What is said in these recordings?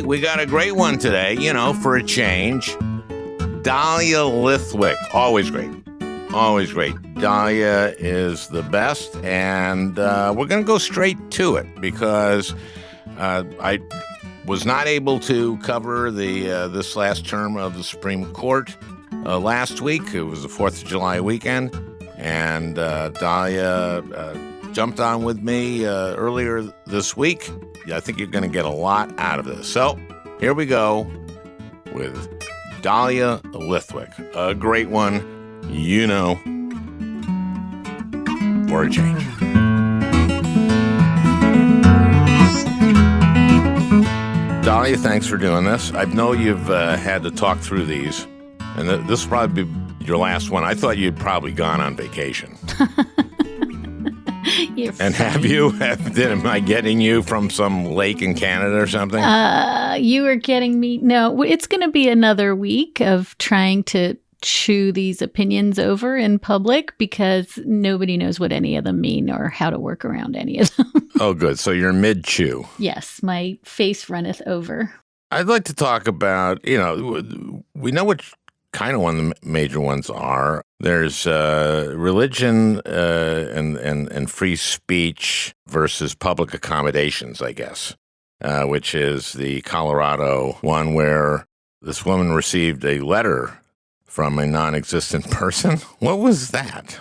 we got a great one today, for a change. Dahlia Lithwick, always great. Always great. Dahlia is the best, and we're going to go straight to it because I was not able to cover this last term of the Supreme Court last week. It was the 4th of July weekend, and Dahlia jumped on with me earlier this week. I think you're going to get a lot out of this. So here we go with Dahlia Lithwick, a great one, for a change. Dahlia, thanks for doing this. I know you've had to talk through these, and this will probably be your last one. I thought you'd probably gone on vacation. And have you? Am I getting you from some lake in Canada or something? You are getting me. No, it's going to be another week of trying to chew these opinions over in public because nobody knows what any of them mean or how to work around any of them. Oh, good. So you're mid-chew. Yes, my face runneth over. I'd like to talk about, we know what kind of one of the major ones are. There's religion and free speech versus public accommodations, I guess, which is the Colorado one where this woman received a letter from a non-existent person. What was that?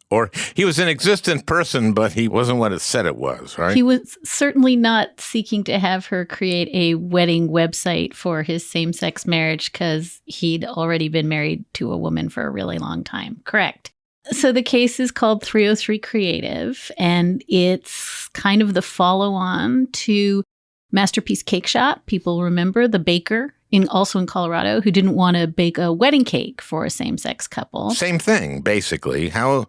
Or he was an existent person, but he wasn't what it said it was, right? He was certainly not seeking to have her create a wedding website for his same-sex marriage because he'd already been married to a woman for a really long time. Correct. So the case is called 303 Creative, and it's kind of the follow-on to Masterpiece Cake Shop. People remember the baker also in Colorado who didn't want to bake a wedding cake for a same-sex couple. Same thing, basically. How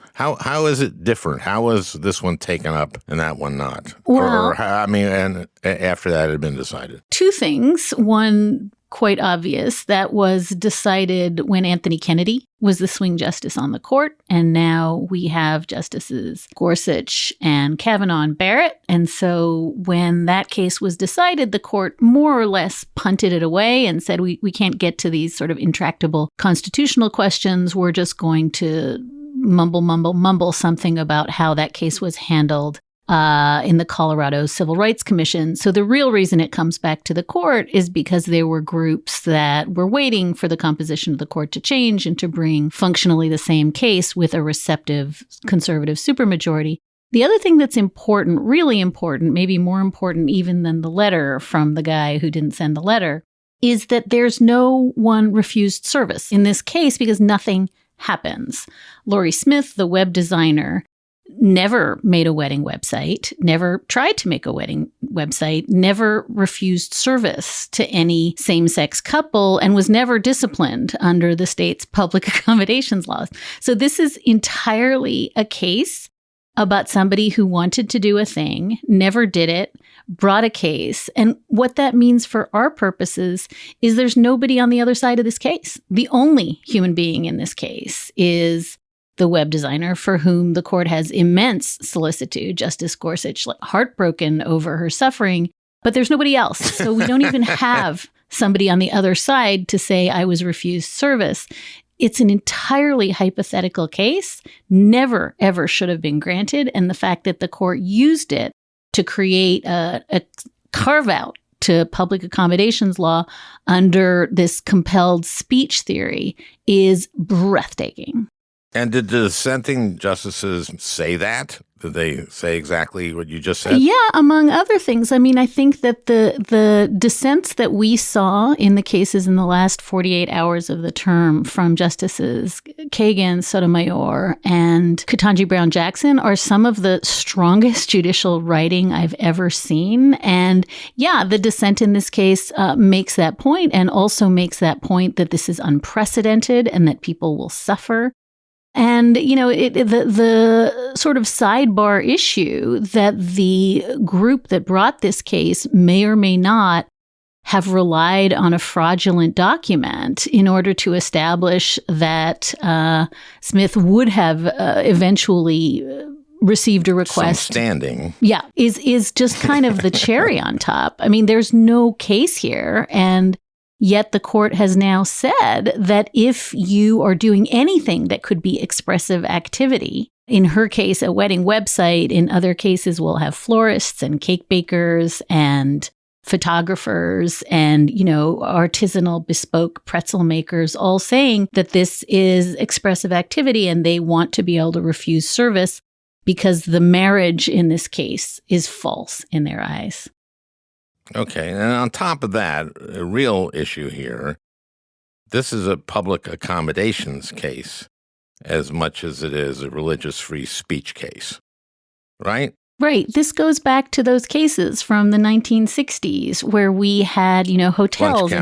is it different? How was this one taken up and that one not? Well, and after that had been decided. Two things. One, quite obvious, that was decided when Anthony Kennedy was the swing justice on the court, and now we have Justices Gorsuch and Kavanaugh and Barrett. And so when that case was decided, the court more or less punted it away and said, we can't get to these sort of intractable constitutional questions. We're just going to mumble something about how that case was handled in the Colorado Civil Rights Commission. So the real reason it comes back to the court is because there were groups that were waiting for the composition of the court to change and to bring functionally the same case with a receptive conservative supermajority. The other thing that's important, really important, maybe more important even than the letter from the guy who didn't send the letter, is that there's no one refused service in this case because nothing happens. Laurie Smith, the web designer, never made a wedding website, never tried to make a wedding website, never refused service to any same-sex couple, and was never disciplined under the state's public accommodations laws. So this is entirely a case about somebody who wanted to do a thing, never did it, brought a case. And what that means for our purposes is there's nobody on the other side of this case. The only human being in this case is the web designer, for whom the court has immense solicitude. Justice Gorsuch, heartbroken over her suffering, but there's nobody else. So we don't even have somebody on the other side to say, I was refused service. It's an entirely hypothetical case, never, ever should have been granted. And the fact that the court used it to create a carve-out to public accommodations law under this compelled speech theory is breathtaking. And did the dissenting justices say that? Did they say exactly what you just said? Yeah, among other things. I mean, I think that the dissents that we saw in the cases in the last 48 hours of the term from Justices Kagan, Sotomayor, and Ketanji Brown Jackson are some of the strongest judicial writing I've ever seen. And yeah, the dissent in this case makes that point, and also makes that point that this is unprecedented and that people will suffer. And, the sort of sidebar issue that the group that brought this case may or may not have relied on a fraudulent document in order to establish that Smith would have eventually received a request. Some standing. Yeah, is just kind of the cherry on top. I mean, there's no case here. And yet the court has now said that if you are doing anything that could be expressive activity, in her case, a wedding website, in other cases, we'll have florists and cake bakers and photographers and, artisanal bespoke pretzel makers all saying that this is expressive activity and they want to be able to refuse service because the marriage in this case is false in their eyes. Okay, and on top of that, a real issue here, this is a public accommodations case as much as it is a religious free speech case, right? Right. This goes back to those cases from the 1960s where we had, hotels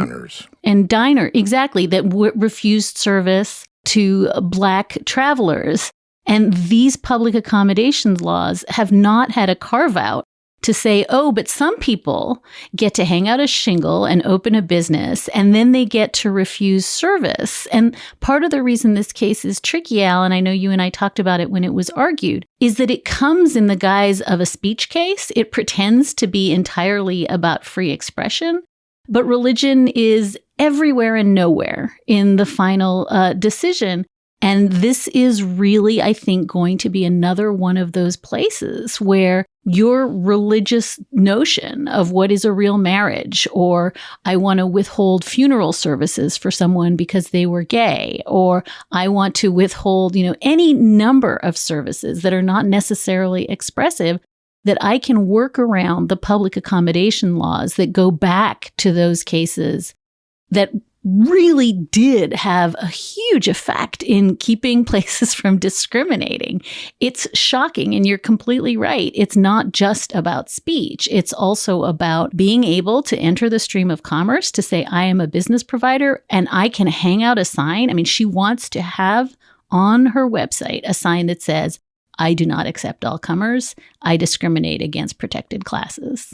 and diner, exactly, that refused service to Black travelers. And these public accommodations laws have not had a carve out to say, oh, but some people get to hang out a shingle and open a business, and then they get to refuse service. And part of the reason this case is tricky, Al, and I know you and I talked about it when it was argued, is that it comes in the guise of a speech case. It pretends to be entirely about free expression, but religion is everywhere and nowhere in the final decision. And this is really, I think, going to be another one of those places where your religious notion of what is a real marriage, or I want to withhold funeral services for someone because they were gay, or I want to withhold, any number of services that are not necessarily expressive, that I can work around the public accommodation laws that go back to those cases that really did have a huge effect in keeping places from discriminating. It's shocking, and you're completely right. It's not just about speech. It's also about being able to enter the stream of commerce to say, I am a business provider and I can hang out a sign. I mean, she wants to have on her website a sign that says, I do not accept all comers. I discriminate against protected classes.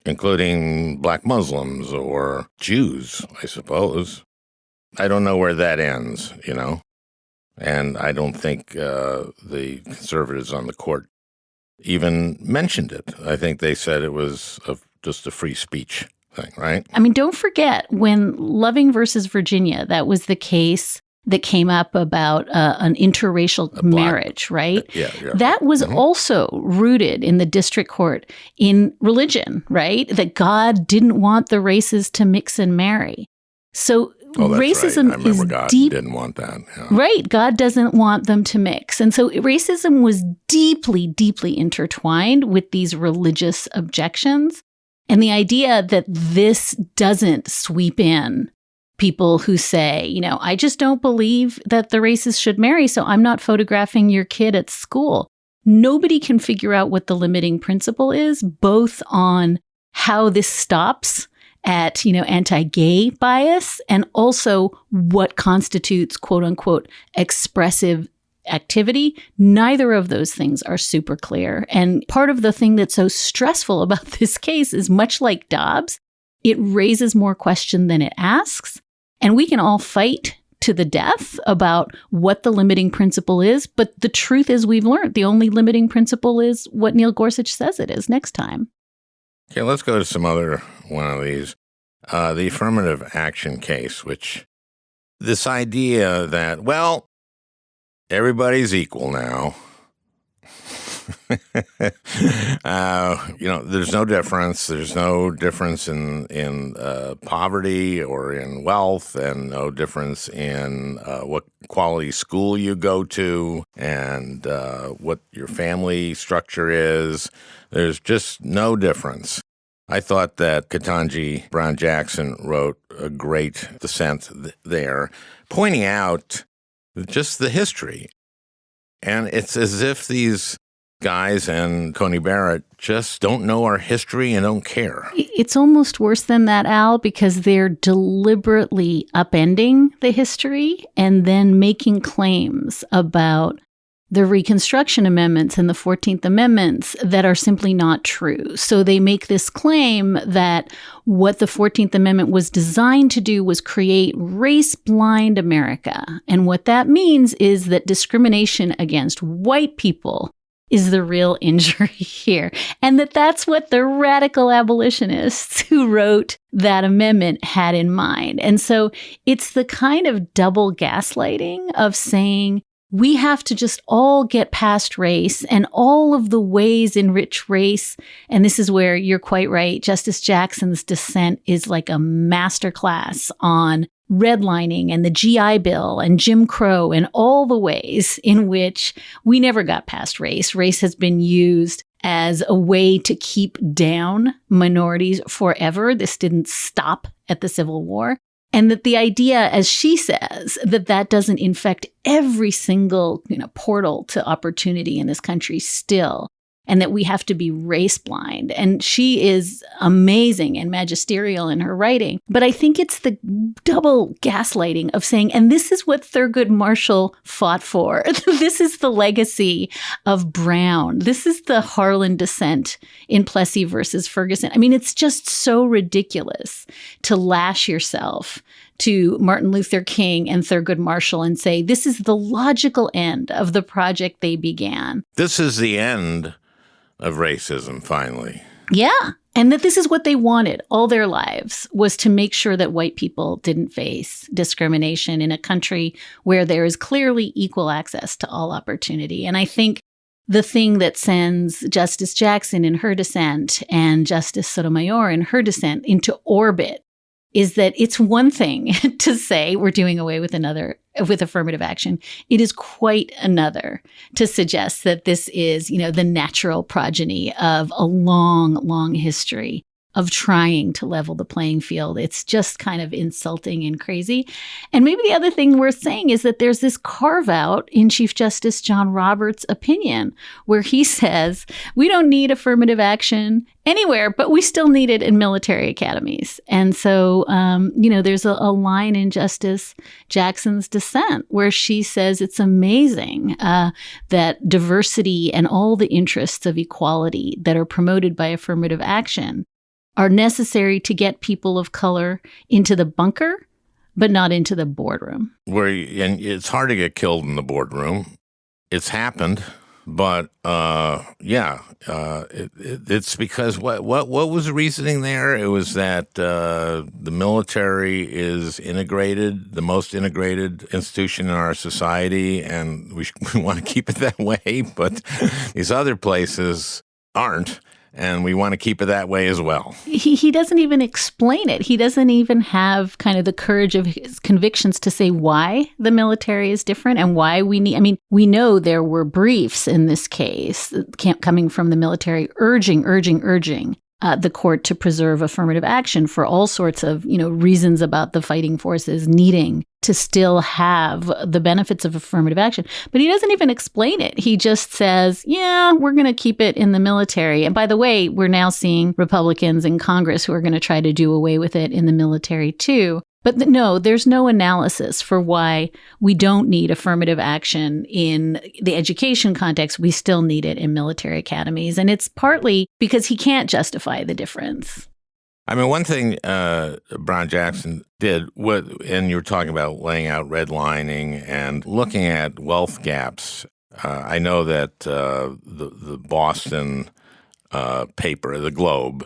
Including Black Muslims or Jews, I suppose. I don't know where that ends, and I don't think the conservatives on the court even mentioned it. I think they said it was just a free speech thing, right? I mean, don't forget when Loving versus Virginia, that was the case that came up about an interracial marriage, right? Yeah. That was also rooted in the district court in religion, right? That God didn't want the races to mix and marry. So racism right. I remember God didn't want that. Yeah. Right. God doesn't want them to mix. And so racism was deeply, deeply intertwined with these religious objections. And the idea that this doesn't sweep in people who say, I just don't believe that the races should marry, so I'm not photographing your kid at school. Nobody can figure out what the limiting principle is, both on how this stops at, anti-gay bias and also what constitutes, quote unquote, expressive activity. Neither of those things are super clear. And part of the thing that's so stressful about this case is, much like Dobbs, it raises more question than it asks. And we can all fight to the death about what the limiting principle is. But the truth is, we've learned the only limiting principle is what Neil Gorsuch says it is next time. Okay, let's go to some other one of these. The affirmative action case, which this idea that, everybody's equal now. There's no difference. There's no difference in poverty or in wealth, and no difference in what quality school you go to and what your family structure is. There's just no difference. I thought that Ketanji Brown Jackson wrote a great dissent there, pointing out just the history. And it's as if these guys and Coney Barrett just don't know our history and don't care. It's almost worse than that, Al, because they're deliberately upending the history and then making claims about the Reconstruction Amendments and the 14th Amendments that are simply not true. So they make this claim that what the 14th Amendment was designed to do was create race-blind America. And what that means is that discrimination against white people is the real injury here. And that's what the radical abolitionists who wrote that amendment had in mind. And so it's the kind of double gaslighting of saying, we have to just all get past race and all of the ways in which race, and this is where you're quite right, Justice Jackson's dissent is like a masterclass on redlining and the GI Bill and Jim Crow and all the ways in which we never got past race. Race has been used as a way to keep down minorities forever. This didn't stop at the Civil War. And that the idea, as she says, that doesn't infect every single, portal to opportunity in this country still, and that we have to be race blind. And she is amazing and magisterial in her writing. But I think it's the double gaslighting of saying, and this is what Thurgood Marshall fought for. This is the legacy of Brown. This is the Harlan dissent in Plessy versus Ferguson. I mean, it's just so ridiculous to lash yourself to Martin Luther King and Thurgood Marshall and say, this is the logical end of the project they began. This is the end of racism, finally. Yeah. And that this is what they wanted all their lives, was to make sure that white people didn't face discrimination in a country where there is clearly equal access to all opportunity. And I think the thing that sends Justice Jackson in her dissent and Justice Sotomayor in her dissent into orbit is that it's one thing to say we're doing away with affirmative action. It is quite another to suggest that this is, the natural progeny of a long, long history of trying to level the playing field. It's just kind of insulting and crazy. And maybe the other thing worth saying is that there's this carve out in Chief Justice John Roberts' opinion, where he says, we don't need affirmative action anywhere, but we still need it in military academies. And so, there's a line in Justice Jackson's dissent where she says it's amazing that diversity and all the interests of equality that are promoted by affirmative action are necessary to get people of color into the bunker, but not into the boardroom. And it's hard to get killed in the boardroom. It's happened, but it's because what was the reasoning there? It was that the military is integrated, the most integrated institution in our society, and we want to keep it that way. But these other places aren't. And we want to keep it that way as well. He doesn't even explain it. He doesn't even have kind of the courage of his convictions to say why the military is different and why we need. I mean, we know there were briefs in this case coming from the military urging the court to preserve affirmative action for all sorts of, reasons about the fighting forces needing to still have the benefits of affirmative action. But he doesn't even explain it. He just says, we're going to keep it in the military. And by the way, we're now seeing Republicans in Congress who are going to try to do away with it in the military too. But no, there's no analysis for why we don't need affirmative action in the education context. We still need it in military academies. And it's partly because he can't justify the difference. I mean, one thing Brown Jackson did, and you were talking about laying out redlining and looking at wealth gaps. I know that the Boston paper, the Globe,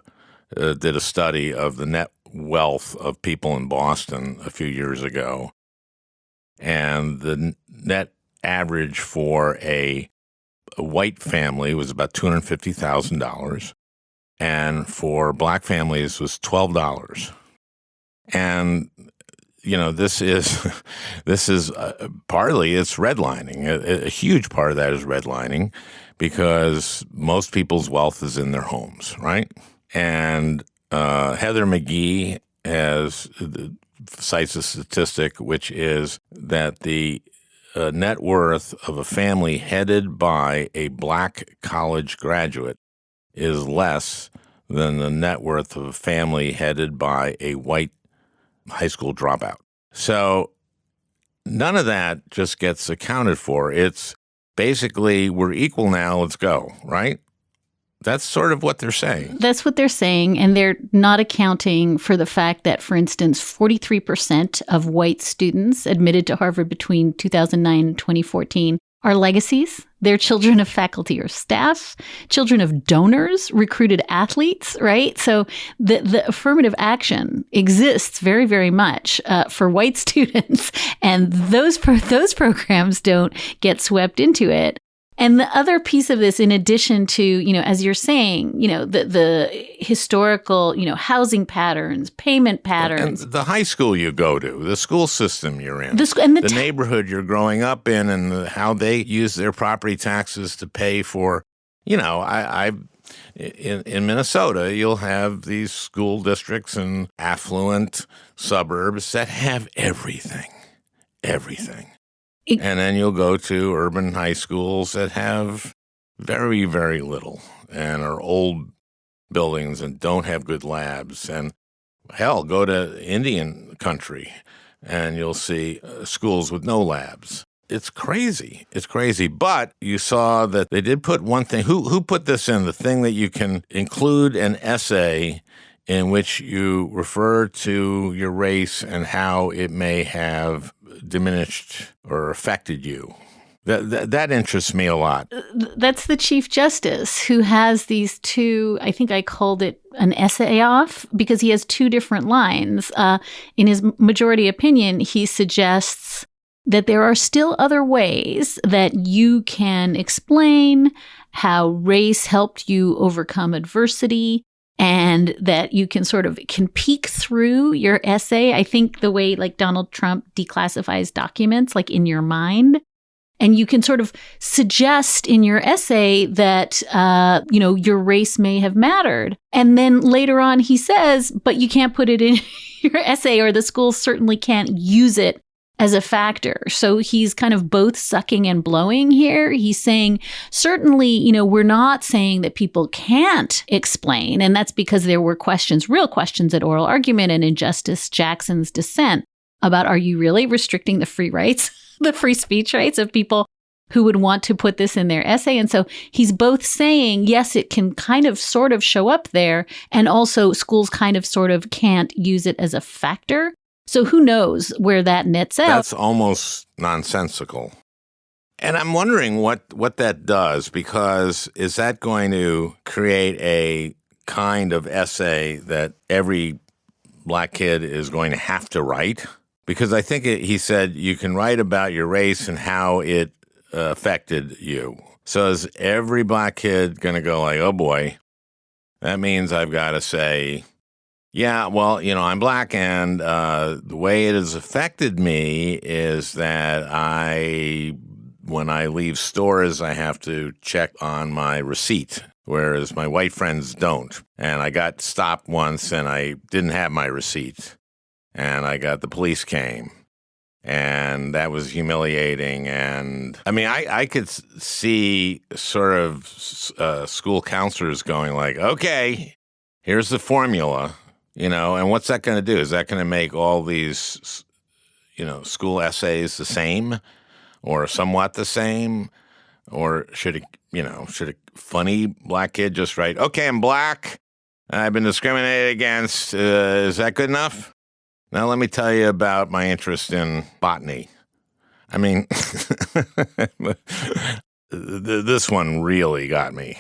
did a study of the net wealth of people in Boston a few years ago. And the net average for a white family was about $250,000. And for black families was $12. And, this is partly it's redlining. A huge part of that is redlining because most people's wealth is in their homes, right? And Heather McGee cites a statistic, which is that the net worth of a family headed by a black college graduate is less than the net worth of a family headed by a white high school dropout. So none of that just gets accounted for. It's basically, we're equal now, let's go, right? That's sort of what they're saying. That's what they're saying, and they're not accounting for the fact that, for instance, 43% of white students admitted to Harvard between 2009 and 2014 are legacies. They're children of faculty or staff, children of donors, recruited athletes, right? So the affirmative action exists very, very much for white students, and those programs don't get swept into it. And the other piece of this, in addition to, as you're saying, the historical, housing patterns, payment patterns. And the high school you go to, the school system you're in, the neighborhood you're growing up in, and how they use their property taxes to pay for, in Minnesota, you'll have these school districts and affluent suburbs that have everything. And then you'll go to urban high schools that have very, very little and are old buildings and don't have good labs. And hell, go to Indian country and you'll see schools with no labs. It's crazy. But you saw that they did put one thing. Who put this in? The thing that you can include an essay in which you refer to your race and how it may have diminished or affected you. That interests me a lot. That's the Chief Justice, who has these two, I think I called it an essay off, because he has two different lines. In his majority opinion, he suggests that there are still other ways that you can explain how race helped you overcome adversity, and that you can can peek through your essay. I think the way like Donald Trump declassifies documents, like in your mind, and you can suggest in your essay that, your race may have mattered. And then later on he says, but you can't put it in your essay, or the schools certainly can't use it as a factor. So he's kind of both sucking and blowing here. He's saying, certainly, we're not saying that people can't explain. And that's because there were real questions at oral argument and in Justice Jackson's dissent about, are you really restricting the free rights, the free speech rights of people who would want to put this in their essay? And so he's both saying, yes, it can sort of show up there. And also schools can't use it as a factor. So who knows where that nets out? That's almost nonsensical. And I'm wondering what that does, because is that going to create a kind of essay that every black kid is going to have to write? Because I think he said you can write about your race and how it affected you. So is every black kid going to go like, oh boy, that means I've got to say, yeah, well, I'm black, and the way it has affected me is that when I leave stores, I have to check on my receipt, whereas my white friends don't. And I got stopped once, and I didn't have my receipt, and the police came, and that was humiliating. And I mean, I could see school counselors going like, okay, here's the formula. And what's that going to do? Is that going to make all these, school essays the same or somewhat the same? Or should a funny black kid just write, okay, I'm black, I've been discriminated against. Is that good enough? Now let me tell you about my interest in botany. I mean, this one really got me.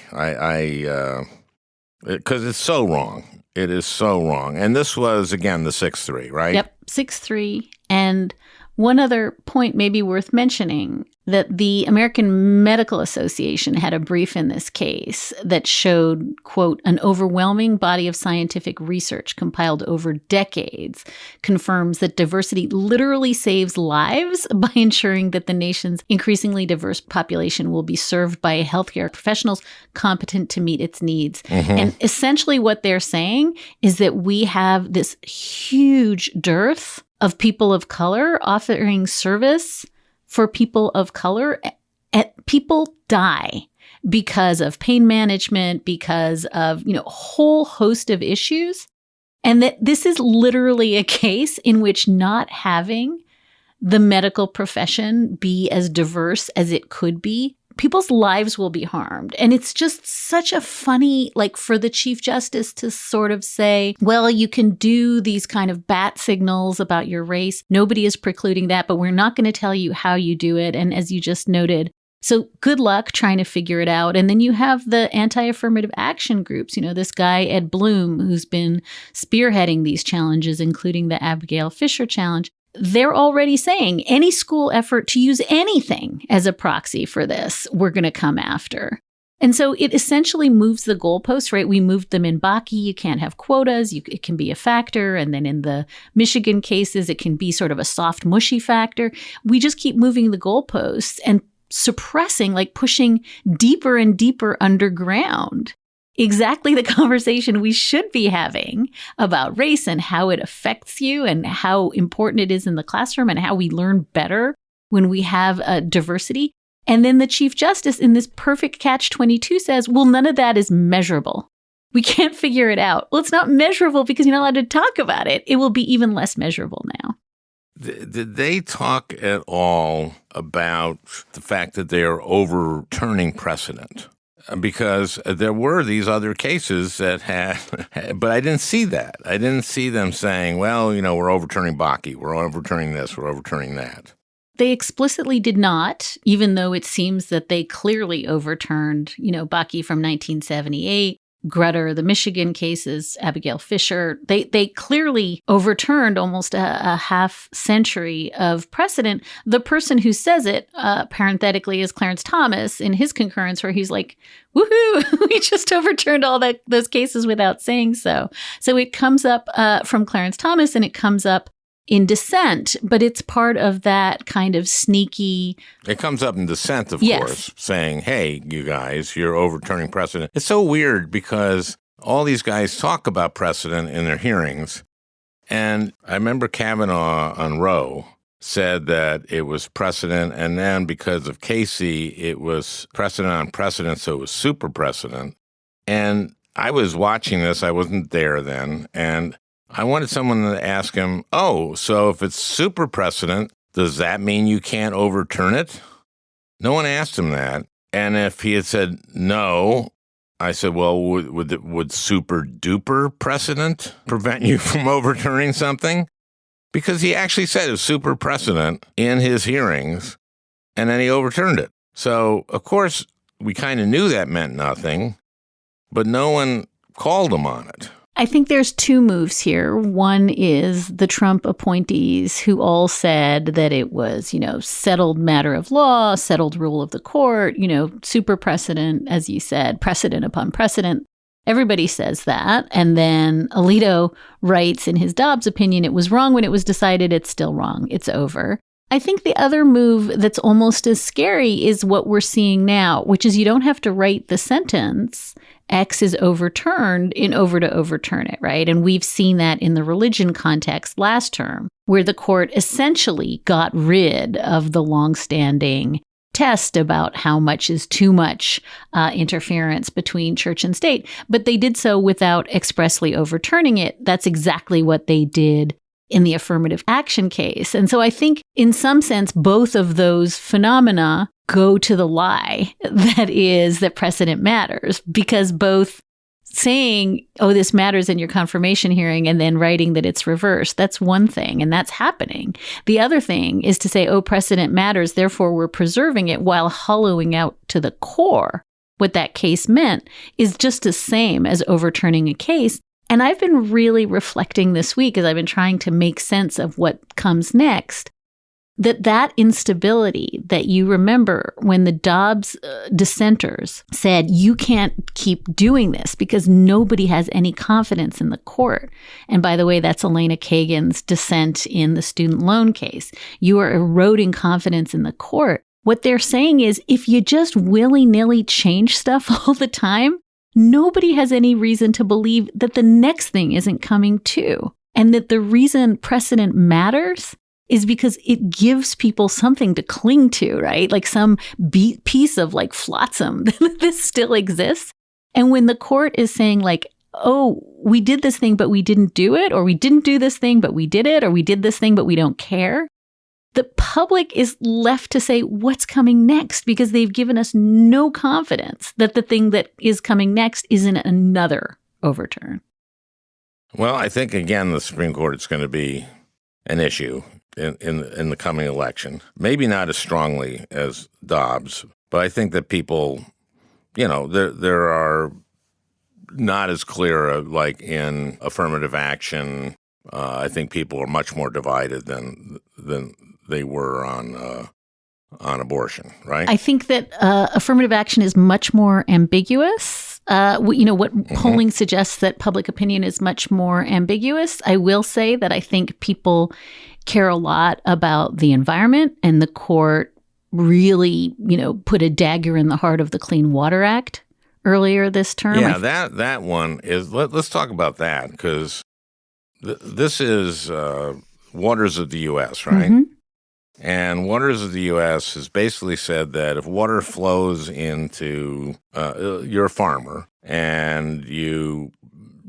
Because it's so wrong. It is so wrong. And this was, again, the 6-3, right? Yep, 6-3. And one other point maybe worth mentioning, that the American Medical Association had a brief in this case that showed, quote, an overwhelming body of scientific research compiled over decades confirms that diversity literally saves lives by ensuring that the nation's increasingly diverse population will be served by healthcare professionals competent to meet its needs. Mm-hmm. And essentially what they're saying is that we have this huge dearth of people of color offering service for people of color. People die because of pain management, because of, a whole host of issues. And that this is literally a case in which not having the medical profession be as diverse as it could be, people's lives will be harmed. And it's just such a funny, for the Chief Justice to sort of say, well, you can do these kind of bat signals about your race. Nobody is precluding that, but we're not going to tell you how you do it. And as you just noted, So good luck trying to figure it out. And then you have the anti-affirmative action groups. This guy, Ed Bloom, who's been spearheading these challenges, including the Abigail Fisher challenge. They're already saying any school effort to use anything as a proxy for this, we're going to come after. And so it essentially moves the goalposts, right? We moved them in Bakke. You can't have quotas. It can be a factor. And then in the Michigan cases, it can be sort of a soft, mushy factor. We just keep moving the goalposts and suppressing, like pushing deeper and deeper underground, exactly the conversation we should be having about race and how it affects you and how important it is in the classroom and how we learn better when we have diversity. And then the Chief Justice in this perfect catch-22 says, well, none of that is measurable. We can't figure it out. Well, it's not measurable because you're not allowed to talk about it. It will be even less measurable now. Did they talk at all about the fact that they are overturning precedent? Because there were these other cases that had, but I didn't see that. I didn't see them saying, well, we're overturning Bakke, we're overturning this, we're overturning that. They explicitly did not, even though it seems that they clearly overturned, Bakke from 1978, Grutter, the Michigan cases, Abigail Fisher. They clearly overturned almost a half century of precedent. The person who says it, parenthetically, is Clarence Thomas in his concurrence, where he's like, woohoo, we just overturned all those cases without saying so. So it comes up from Clarence Thomas, and it comes up in Dissent, but it's part of that kind of sneaky... It comes up in Dissent, of Yes. course, saying, hey, you guys, you're overturning precedent. It's so weird because all these guys talk about precedent in their hearings. And I remember Kavanaugh on Roe said that it was precedent, and then because of Casey, it was precedent on precedent, so it was super precedent. And I was watching this, I wasn't there then, and I wanted someone to ask him, oh, so if it's super precedent, does that mean you can't overturn it? No one asked him that. And if he had said no, I said, well, would super duper precedent prevent you from overturning something? Because he actually said it's super precedent in his hearings, and then he overturned it. So, of course, we kind of knew that meant nothing, but no one called him on it. I think there's two moves here. One is the Trump appointees who all said that it was, settled matter of law, settled rule of the court, super precedent, as you said, precedent upon precedent. Everybody says that. And then Alito writes in his Dobbs opinion, it was wrong when it was decided, it's still wrong, it's over. I think the other move that's almost as scary is what we're seeing now, which is you don't have to write the sentence X is overturned in over to overturn it, right? And we've seen that in the religion context last term, where the court essentially got rid of the longstanding test about how much is too much interference between church and state. But they did so without expressly overturning it. That's exactly what they did in the affirmative action case. And so I think in some sense, both of those phenomena go to the lie that is that precedent matters, because both saying, oh, this matters in your confirmation hearing and then writing that it's reversed, that's one thing, and that's happening. The other thing is to say, oh, precedent matters, therefore we're preserving it, while hollowing out to the core what that case meant is just the same as overturning a case. And I've been really reflecting this week as I've been trying to make sense of what comes next, that instability that you remember when the Dobbs dissenters said, you can't keep doing this because nobody has any confidence in the court. And by the way, that's Elena Kagan's dissent in the student loan case. You are eroding confidence in the court. What they're saying is, if you just willy-nilly change stuff all the time, nobody has any reason to believe that the next thing isn't coming too. And that the reason precedent matters is because it gives people something to cling to, right? Like some piece of like flotsam that this still exists. And when the court is saying like, oh, we did this thing, but we didn't do it, or we didn't do this thing, but we did it, or we did this thing, but we don't care, the public is left to say what's coming next, because they've given us no confidence that the thing that is coming next isn't another overturn. Well, I think, again, the Supreme Court is going to be an issue in the coming election. Maybe not as strongly as Dobbs, But I think that people, there are not as clear, like in affirmative action. I think people are much more divided than they were on abortion, right? I think that affirmative action is much more ambiguous. What polling suggests that public opinion is much more ambiguous. I will say that I think people care a lot about the environment, and the court really, put a dagger in the heart of the Clean Water Act earlier this term. Yeah, that one is. Let's talk about that, because this is Waters of the U.S., right? Mm-hmm. And Waters of the U.S. has basically said that if water flows into, you're a farmer and you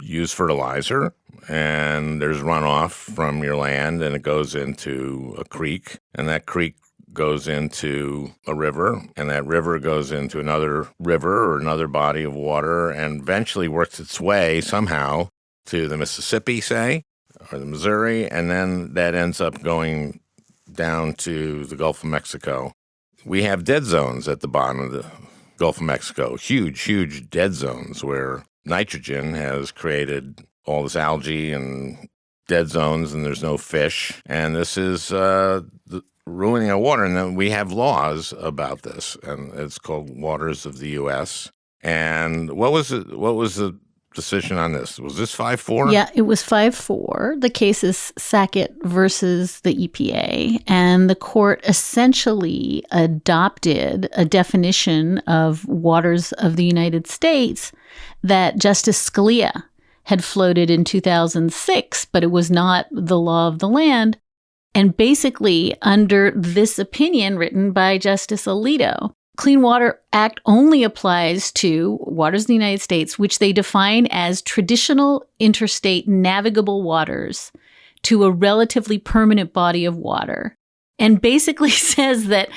use fertilizer and there's runoff from your land and it goes into a creek, and that creek goes into a river, and that river goes into another river or another body of water, and eventually works its way somehow to the Mississippi, say, or the Missouri, and then that ends up going down to the Gulf of Mexico. We have dead zones at the bottom of the Gulf of Mexico, huge dead zones where nitrogen has created all this algae and dead zones, and there's no fish. And this is ruining our water. And then we have laws about this, and it's called Waters of the U.S. And what was the decision on this? Was this 5-4? Yeah, it was 5-4. The case is Sackett versus the EPA, and the court essentially adopted a definition of waters of the United States that Justice Scalia had floated in 2006, but it was not the law of the land. And basically, under this opinion written by Justice Alito, Clean Water Act only applies to waters of the United States, which they define as traditional interstate navigable waters to a relatively permanent body of water, and basically says that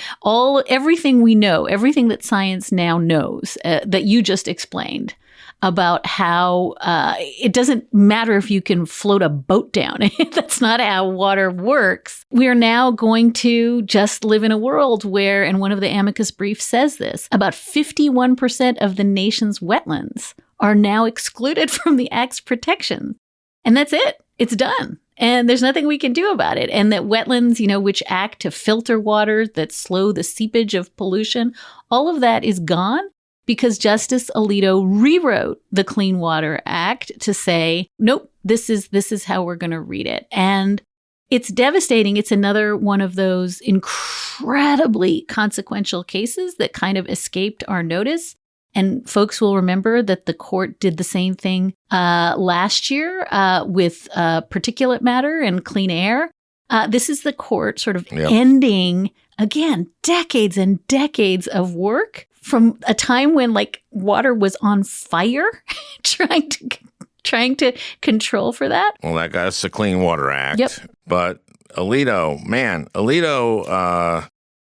everything we know, everything that science now knows, that you just explained, about how it doesn't matter if you can float a boat down. That's not how water works. We are now going to just live in a world where, and one of the amicus briefs says this, about 51% of the nation's wetlands are now excluded from the Act's protection. And that's it. It's done. And there's nothing we can do about it. And that wetlands, which act to filter water, that slow the seepage of pollution, all of that is gone, because Justice Alito rewrote the Clean Water Act to say, nope, this is how we're going to read it. And it's devastating. It's another one of those incredibly consequential cases that kind of escaped our notice. And folks will remember that the court did the same thing last year with particulate matter and clean air. This is the court sort of ending, again, decades and decades of work from a time when water was on fire, trying to control for that. Well, that got us the Clean Water Act. Yep. But Alito,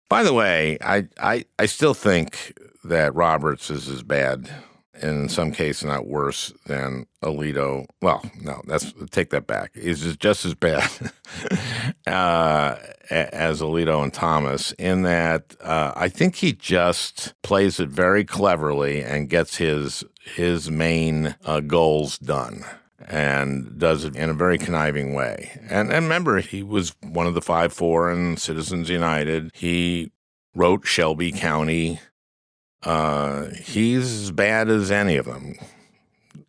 by the way, I still think that Roberts is as bad, in some cases not worse, than Alito. Well, no, take that back. He's just as bad as Alito and Thomas, in that I think he just plays it very cleverly and gets his main goals done, and does it in a very conniving way. And remember, he was one of the 5-4 in Citizens United. He wrote Shelby County. He's as bad as any of them.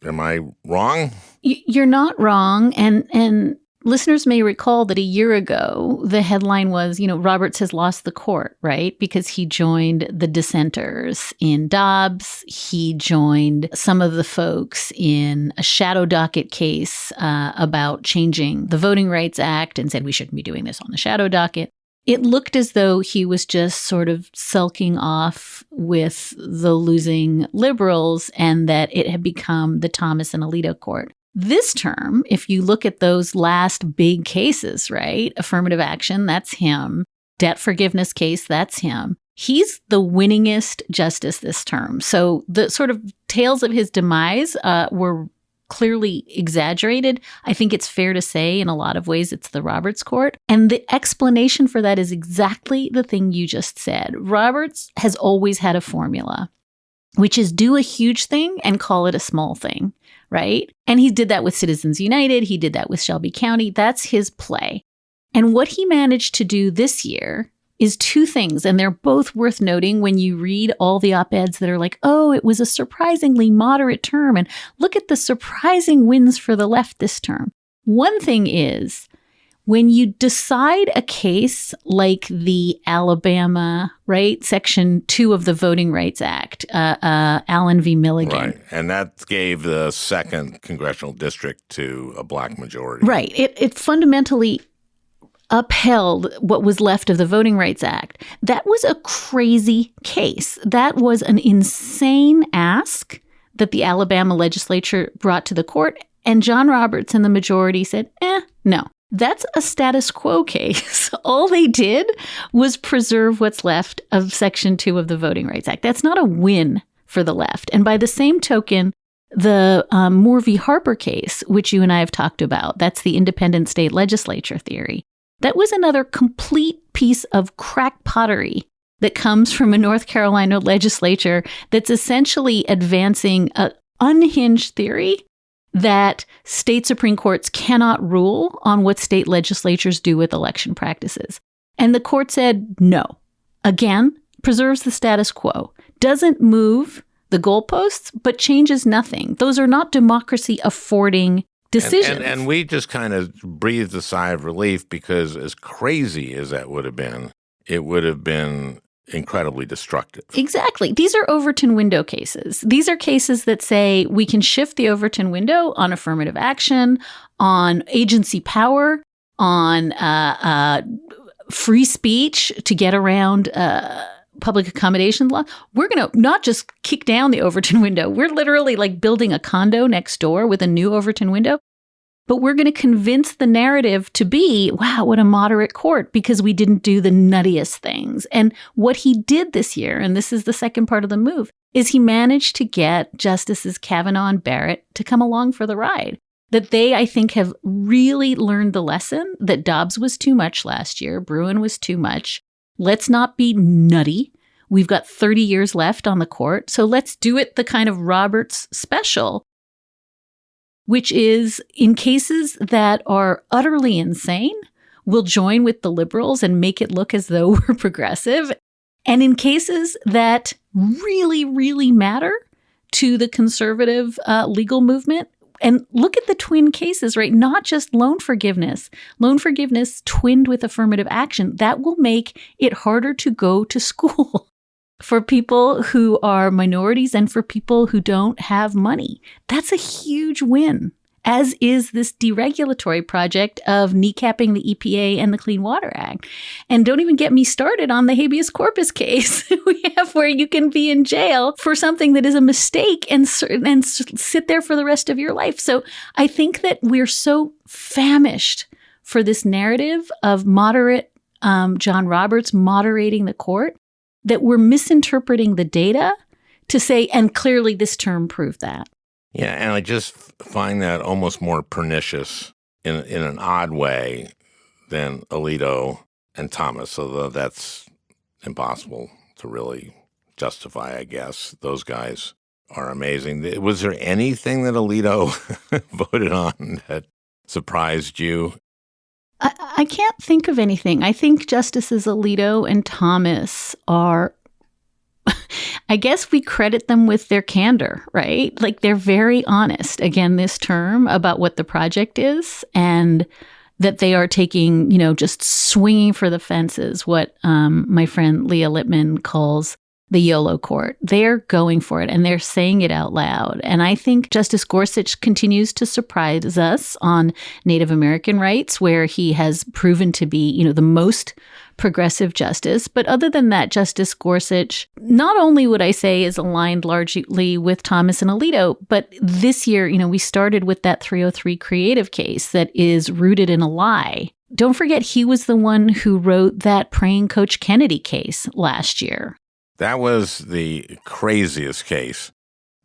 Am I wrong? You're not wrong. And listeners may recall that a year ago, the headline was, Roberts has lost the court, right? Because he joined the dissenters in Dobbs. He joined some of the folks in a shadow docket case about changing the Voting Rights Act, and said we shouldn't be doing this on the shadow docket. It looked as though he was just sort of sulking off with the losing liberals, and that it had become the Thomas and Alito court. This term, if you look at those last big cases, right? Affirmative action, that's him. Debt forgiveness case, that's him. He's the winningest justice this term. So the sort of tales of his demise were clearly exaggerated. I think it's fair to say in a lot of ways it's the Roberts court. And the explanation for that is exactly the thing you just said. Roberts has always had a formula, which is do a huge thing and call it a small thing, right? And he did that with Citizens United. He did that with Shelby County. That's his play. And what he managed to do this year is two things, and they're both worth noting when you read all the op-eds that are like, oh, it was a surprisingly moderate term, and look at the surprising wins for the left this term. One thing is, when you decide a case like the Alabama, right, Section 2 of the Voting Rights Act, Allen v. Milligan. Right, and that gave the 2nd congressional district to a black majority. Right. It fundamentally upheld what was left of the Voting Rights Act. That was a crazy case. That was an insane ask that the Alabama legislature brought to the court, and John Roberts and the majority said, no. That's a status quo case. All they did was preserve what's left of Section 2 of the Voting Rights Act. That's not a win for the left. And by the same token, the Moore v. Harper case, which you and I have talked about, that's the independent state legislature theory. That was another complete piece of crack pottery that comes from a North Carolina legislature that's essentially advancing an unhinged theory that state Supreme Courts cannot rule on what state legislatures do with election practices. And the court said no. Again, preserves the status quo, doesn't move the goalposts, but changes nothing. Those are not democracy affording decisions. And we just kind of breathed a sigh of relief because as crazy as that would have been, it would have been incredibly destructive. Exactly. These are Overton Window cases. These are cases that say we can shift the Overton Window on affirmative action, on agency power, on free speech to get around public accommodation law. We're going to not just kick down the Overton Window. We're literally like building a condo next door with a new Overton Window. But we're going to convince the narrative to be, wow, what a moderate court, because we didn't do the nuttiest things. And what he did this year, and this is the second part of the move, is he managed to get Justices Kavanaugh and Barrett to come along for the ride. That they, I think, have really learned the lesson that Dobbs was too much last year, Bruen was too much. Let's not be nutty. We've got 30 years left on the court, so let's do it the kind of Roberts special, which is in cases that are utterly insane, we'll join with the liberals and make it look as though we're progressive. And in cases that really, really matter to the conservative legal movement, and look at the twin cases, right? Not just loan forgiveness twinned with affirmative action. That will make it harder to go to school for people who are minorities and for people who don't have money. That's a huge win, as is this deregulatory project of kneecapping the EPA and the Clean Water Act. And don't even get me started on the habeas corpus case we have where you can be in jail for something that is a mistake and sit there for the rest of your life. So I think that we're so famished for this narrative of moderate John Roberts moderating the court that we're misinterpreting the data to say, and clearly this term proved that. Yeah, and I just find that almost more pernicious in an odd way than Alito and Thomas, although that's impossible to really justify, I guess. Those guys are amazing. Was there anything that Alito voted on that surprised you? I can't think of anything. I think Justices Alito and Thomas are, I guess we credit them with their candor, right? Like they're very honest, again, this term about what the project is and that they are taking, just swinging for the fences, what my friend Leah Lippman calls the YOLO court. They're going for it and they're saying it out loud. And I think Justice Gorsuch continues to surprise us on Native American rights, where he has proven to be, the most progressive justice. But other than that, Justice Gorsuch, not only would I say is aligned largely with Thomas and Alito, but this year, we started with that 303 creative case that is rooted in a lie. Don't forget, he was the one who wrote that Praying Coach Kennedy case last year. That was the craziest case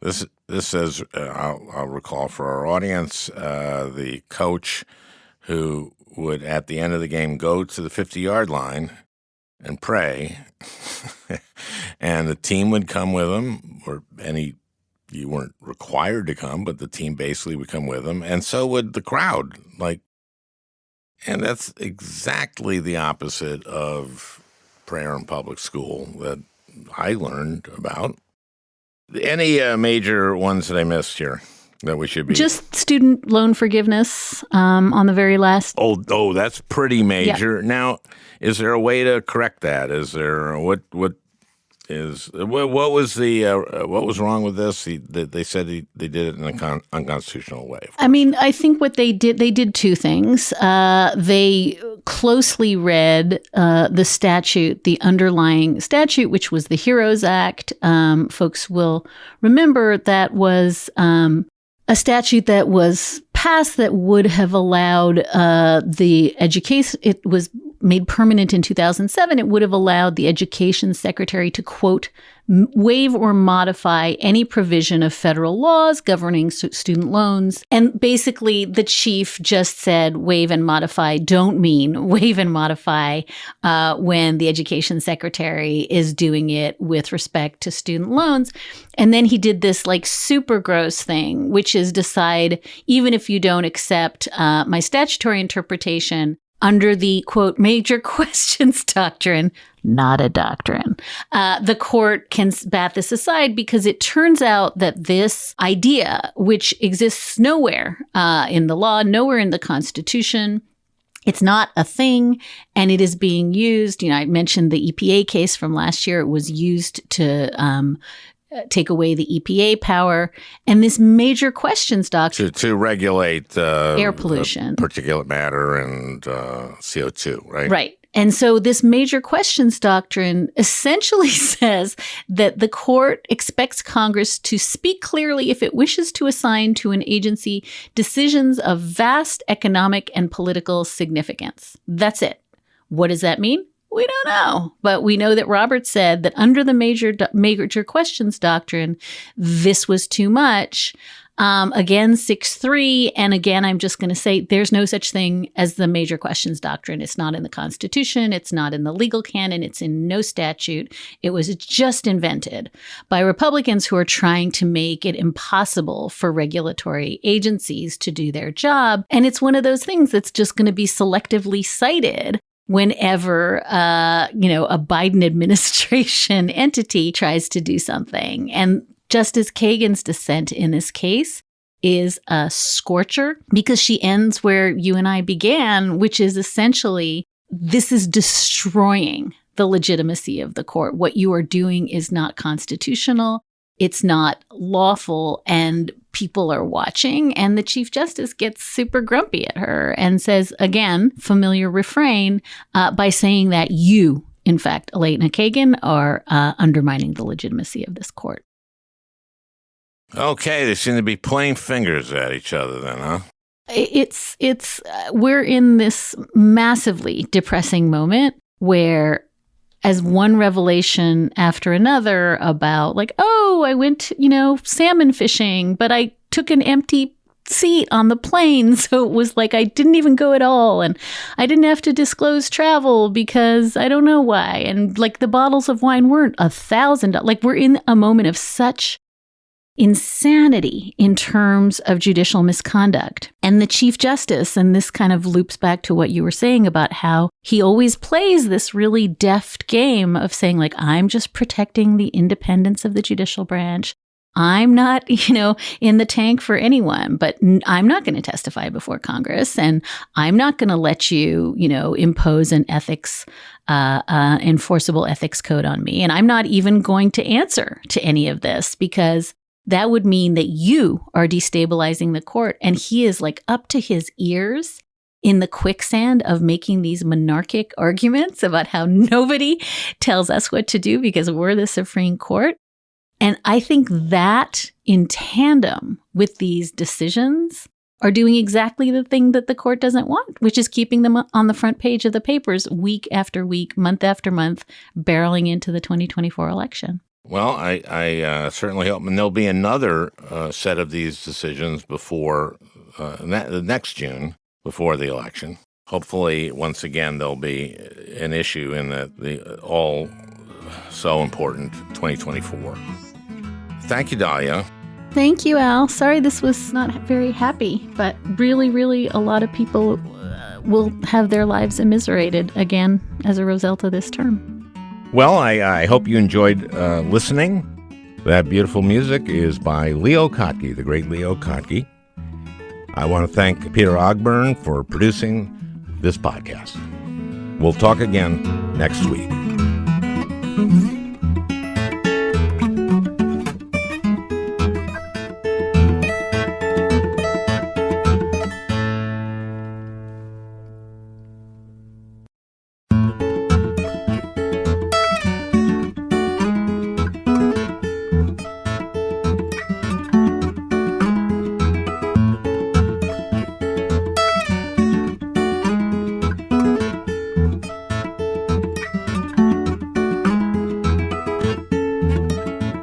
This says, I'll recall for our audience, the coach who would, at the end of the game, go to the 50-yard line and pray, and the team would come with him, you weren't required to come, but the team basically would come with him, and so would the crowd. And that's exactly the opposite of prayer in public school that I learned about. Any major ones that I missed here that we should be? Just student loan forgiveness on the very last. Oh, that's pretty major. Yeah. Now, is there a way to correct that? Is there what was wrong with this? They said they did it in an unconstitutional way. I mean, I think what they did two things. They closely read the statute, the underlying statute, which was the HEROES Act. Folks will remember that was a statute that was passed that would have allowed the education. It was made permanent in 2007. It would have allowed the education secretary to, quote, waive or modify any provision of federal laws governing student loans. And basically, the chief just said waive and modify don't mean waive and modify when the education secretary is doing it with respect to student loans. And then he did this super gross thing, which is decide, even if you don't accept my statutory interpretation, under the, quote, major questions doctrine, not a doctrine, the court can bat this aside because it turns out that this idea, which exists nowhere in the law, nowhere in the Constitution, it's not a thing, and it is being used. I mentioned the EPA case from last year. It was used to take away the EPA power, and this major questions doctrine to regulate air pollution, particulate matter, and CO2, right? Right. And so this major questions doctrine essentially says that the court expects Congress to speak clearly if it wishes to assign to an agency decisions of vast economic and political significance. That's it. What does that mean? We don't know, but we know that Roberts said that under the major questions doctrine, this was too much. Again, 6-3. And again, I'm just going to say there's no such thing as the major questions doctrine. It's not in the Constitution. It's not in the legal canon. It's in no statute. It was just invented by Republicans who are trying to make it impossible for regulatory agencies to do their job. And it's one of those things that's just going to be selectively cited whenever, a Biden administration entity tries to do something. And Justice Kagan's dissent in this case is a scorcher because she ends where you and I began, which is essentially, this is destroying the legitimacy of the court. What you are doing is not constitutional. It's not lawful, and people are watching, and the Chief Justice gets super grumpy at her and says, again, familiar refrain, by saying that you, in fact, Elena Kagan, are undermining the legitimacy of this court. Okay, they seem to be pointing fingers at each other then, huh? We're in this massively depressing moment where, as one revelation after another about I went, salmon fishing, but I took an empty seat on the plane. So it was I didn't even go at all. And I didn't have to disclose travel because I don't know why. And the bottles of wine weren't $1,000. We're in a moment of such insanity in terms of judicial misconduct. And the Chief Justice, and this kind of loops back to what you were saying about how he always plays this really deft game of saying, I'm just protecting the independence of the judicial branch. I'm not, in the tank for anyone, but I'm not going to testify before Congress, and I'm not going to let you, impose an ethics, enforceable ethics code on me. And I'm not even going to answer to any of this because that would mean that you are destabilizing the court. And he is up to his ears in the quicksand of making these monarchic arguments about how nobody tells us what to do because we're the Supreme Court. And I think that in tandem with these decisions are doing exactly the thing that the court doesn't want, which is keeping them on the front page of the papers week after week, month after month, barreling into the 2024 election. Well, I certainly hope, and there'll be another set of these decisions before the next June, before the election. Hopefully, once again, there'll be an issue in the all so important 2024. Thank you, Dahlia. Thank you, Al. Sorry this was not very happy, but really, really a lot of people will have their lives immiserated again as a result of this term. Well, I hope you enjoyed listening. That beautiful music is by Leo Kottke, the great Leo Kottke. I want to thank Peter Ogburn for producing this podcast. We'll talk again next week.